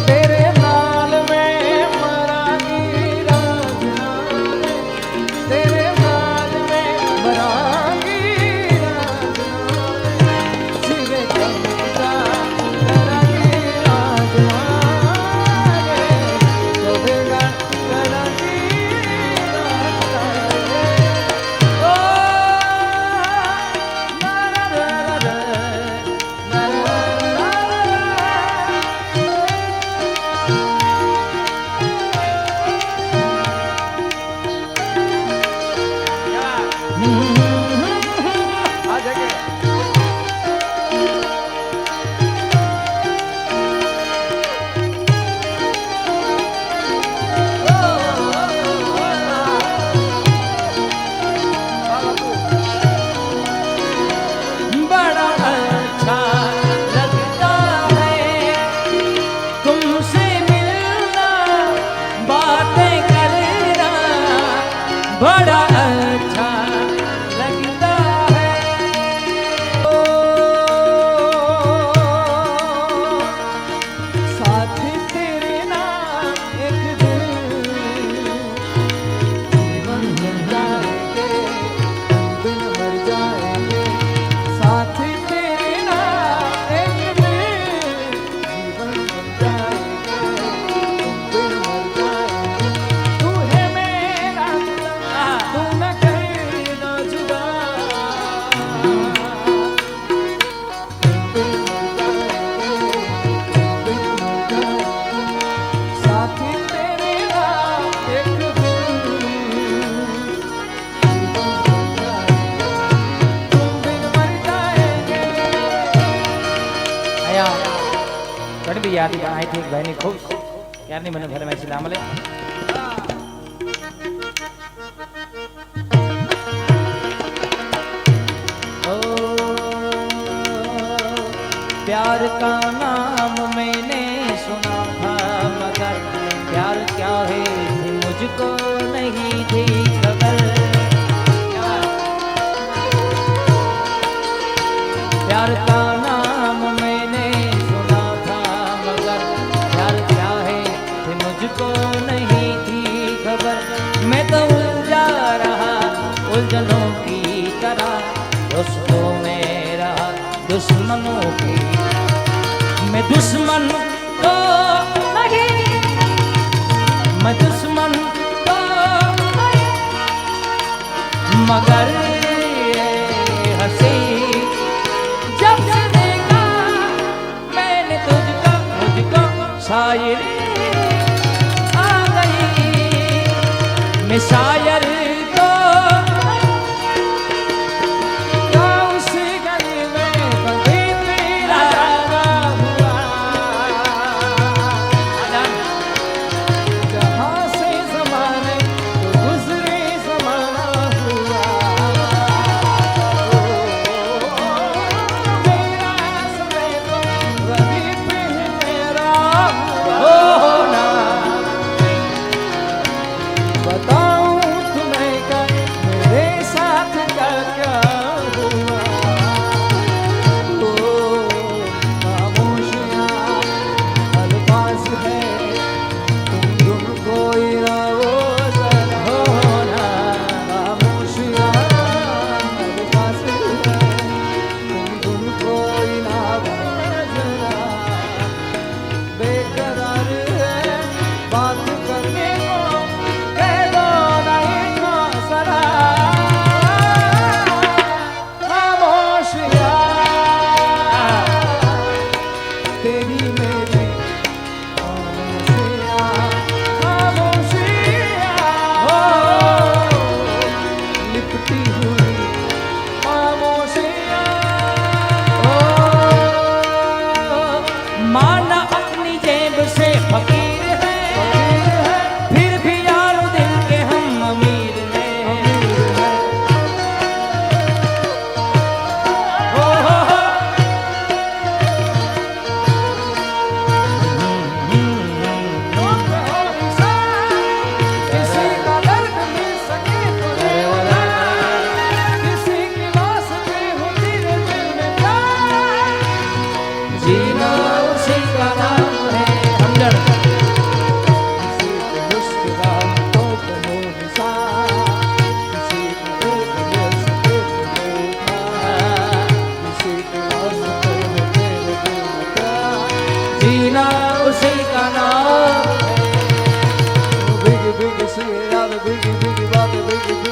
तेरे नाल में मरांगी राजना रे, तेरे नाल में मरांगी राजना रे, जीवे कविता करांगी राजना रे, तोबे गान करांगी राजना रे। ओ ना ना ना ना ना ना आ जाके बड़ा अच्छा लगता है तुमसे मिलना, बातें करना, बड़ा अच्छा लगता है। ओ साथ तेरे नाम एक दिन जीवन मर जाएंगे, बिन मर जाएंगे, साथ तेरे नाम एक दिन जीवन मर जाएंगे, बिन मर जाएंगे। तू है मेरा खुदा, तू न करना जुदा, बिन मर जाएंगे, बिन मर जाएंगे, साथ तेरे नाम एक ઘણી બધી યાદી પણ અહીંથી ભાઈની ખૂબ ક્યારની મને ફરમાઈશ ના મળે. ओ प्यार का नाम मैंने सुना था मगर प्यार क्या है मुझको नहीं थी खबर. प्यार का नाम मैंने सुना था मगर प्यार क्या है मुझको नहीं थी खबर. मैं तो उलझा रहा उलझनों की तरह, दोस्तों में रहा दुश्मनों की. मैं दुश्मन तो नहीं, मैं दुश्मन तो नहीं, मगर ये हंसी जब से देखा मैंने तुझको, मुझको शायरी आ गई. मैं शायर तो क्या उस गली में कभी तेरा हुआ, जहाँ से ज़माने तो गुज़रे ज़माना हुआ. मेरा समय तो वही पे मेरा हुआ. बताऊं जीना उसी का नाम है। बिग बिग से यार बिग बिग बात बिग बिग